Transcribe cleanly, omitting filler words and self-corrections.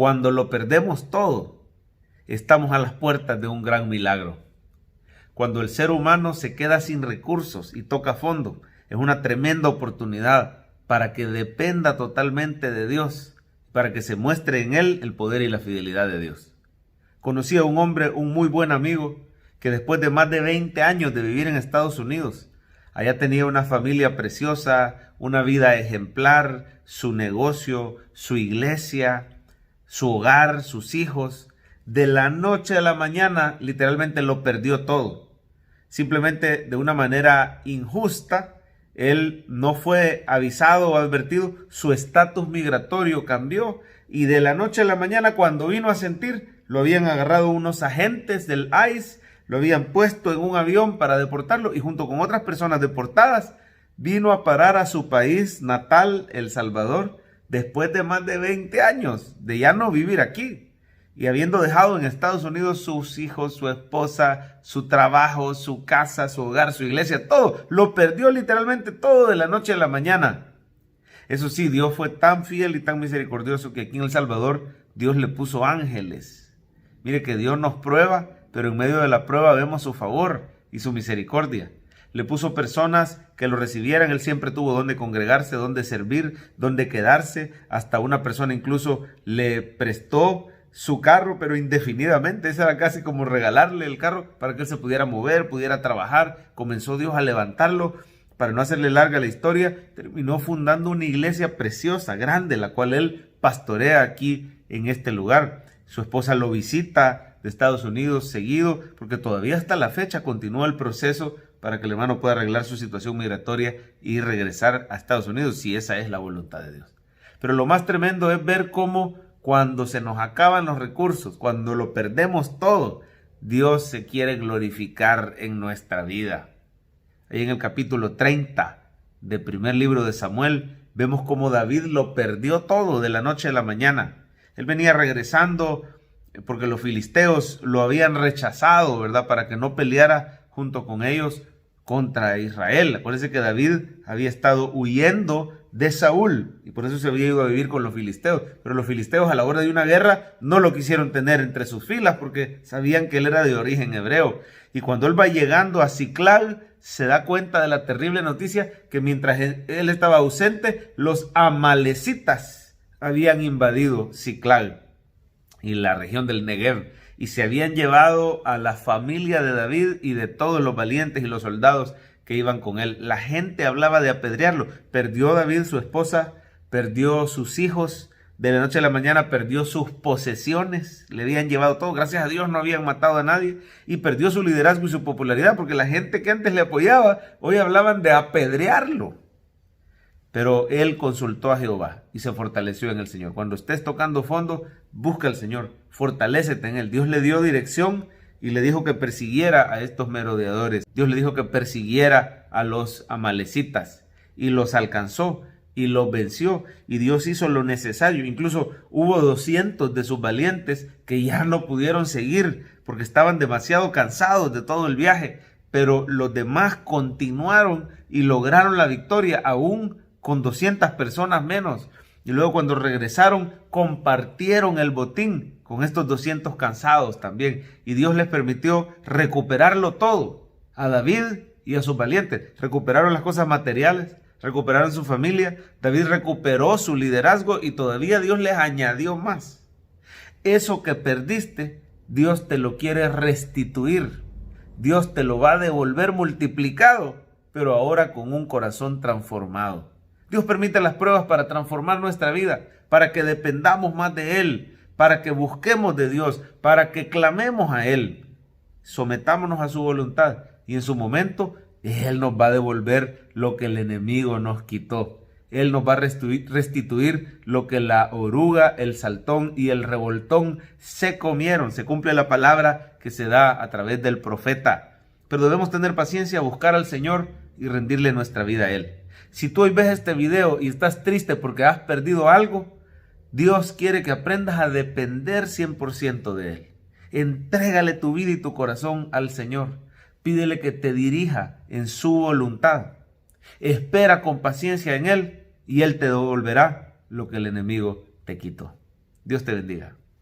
Cuando lo perdemos todo, estamos a las puertas de un gran milagro. Cuando el ser humano se queda sin recursos y toca fondo, es una tremenda oportunidad para que dependa totalmente de Dios, para que se muestre en él el poder y la fidelidad de Dios. Conocí a un hombre, un muy buen amigo, que después de más de 20 años de vivir en Estados Unidos, allá tenía una familia preciosa, una vida ejemplar, su negocio, su iglesia, su hogar, sus hijos. De la noche a la mañana, literalmente lo perdió todo. Simplemente de una manera injusta, él no fue avisado o advertido, su estatus migratorio cambió y de la noche a la mañana, cuando vino a sentir, lo habían agarrado unos agentes del ICE, lo habían puesto en un avión para deportarlo y junto con otras personas deportadas vino a parar a su país natal, El Salvador, después de más de 20 años de ya no vivir aquí. Y habiendo dejado en Estados Unidos sus hijos, su esposa, su trabajo, su casa, su hogar, su iglesia, todo, lo perdió literalmente todo de la noche a la mañana. Eso sí, Dios fue tan fiel y tan misericordioso que aquí en El Salvador Dios le puso ángeles. Mire que Dios nos prueba, pero en medio de la prueba vemos su favor y su misericordia. Le puso personas que lo recibieran, él siempre tuvo donde congregarse, donde servir, donde quedarse. Hasta una persona incluso le prestó su carro, pero indefinidamente. Eso era casi como regalarle el carro para que él se pudiera mover, pudiera trabajar. Comenzó Dios a levantarlo. Para no hacerle larga la historia, terminó fundando una iglesia preciosa, grande, la cual él pastorea aquí en este lugar. Su esposa lo visita de Estados Unidos seguido, porque todavía hasta la fecha continúa el proceso para que el hermano pueda arreglar su situación migratoria y regresar a Estados Unidos, si esa es la voluntad de Dios. Pero lo más tremendo es ver cómo cuando se nos acaban los recursos, cuando lo perdemos todo, Dios se quiere glorificar en nuestra vida. Ahí en el capítulo 30 del primer libro de Samuel, vemos cómo David lo perdió todo de la noche a la mañana. Él venía regresando porque los filisteos lo habían rechazado, ¿verdad? Para que no peleara junto con ellos contra Israel. Acuérdense que David había estado huyendo de Saúl y por eso se había ido a vivir con los filisteos. Pero los filisteos a la hora de una guerra no lo quisieron tener entre sus filas porque sabían que él era de origen hebreo. Y cuando él va llegando a Ziclag, se da cuenta de la terrible noticia que mientras él estaba ausente, los amalecitas habían invadido Ziclag y la región del Negev y se habían llevado a la familia de David y de todos los valientes y los soldados que iban con él. La gente hablaba de apedrearlo. Perdió David su esposa, perdió sus hijos, de la noche a la mañana perdió sus posesiones, le habían llevado todo, gracias a Dios no habían matado a nadie, y perdió su liderazgo y su popularidad, porque la gente que antes le apoyaba, hoy hablaban de apedrearlo. Pero él consultó a Jehová y se fortaleció en el Señor. Cuando estés tocando fondo, busca al Señor, fortalécete en él. Dios le dio dirección y le dijo que persiguiera a estos merodeadores. Dios le dijo que persiguiera a los amalecitas y los alcanzó y los venció, y Dios hizo lo necesario. Incluso hubo 200 de sus valientes que ya no pudieron seguir porque estaban demasiado cansados de todo el viaje, pero los demás continuaron y lograron la victoria aún con 200 personas menos. Y luego cuando regresaron compartieron el botín con estos 200 cansados también, y Dios les permitió recuperarlo todo a David y a sus valientes. Recuperaron las cosas materiales, recuperaron su familia, David recuperó su liderazgo y todavía Dios les añadió más. Eso que perdiste, Dios te lo quiere restituir. Dios te lo va a devolver multiplicado, pero ahora con un corazón transformado. Dios permite las pruebas para transformar nuestra vida, para que dependamos más de Él, para que busquemos de Dios, para que clamemos a Él. Sometámonos a su voluntad y en su momento Él nos va a devolver lo que el enemigo nos quitó. Él nos va a restituir lo que la oruga, el saltón y el revoltón se comieron. Se cumple la palabra que se da a través del profeta. Pero debemos tener paciencia, buscar al Señor y rendirle nuestra vida a Él. Si tú hoy ves este video y estás triste porque has perdido algo, Dios quiere que aprendas a depender 100% de Él. Entrégale tu vida y tu corazón al Señor. Pídele que te dirija en su voluntad. Espera con paciencia en Él y Él te devolverá lo que el enemigo te quitó. Dios te bendiga.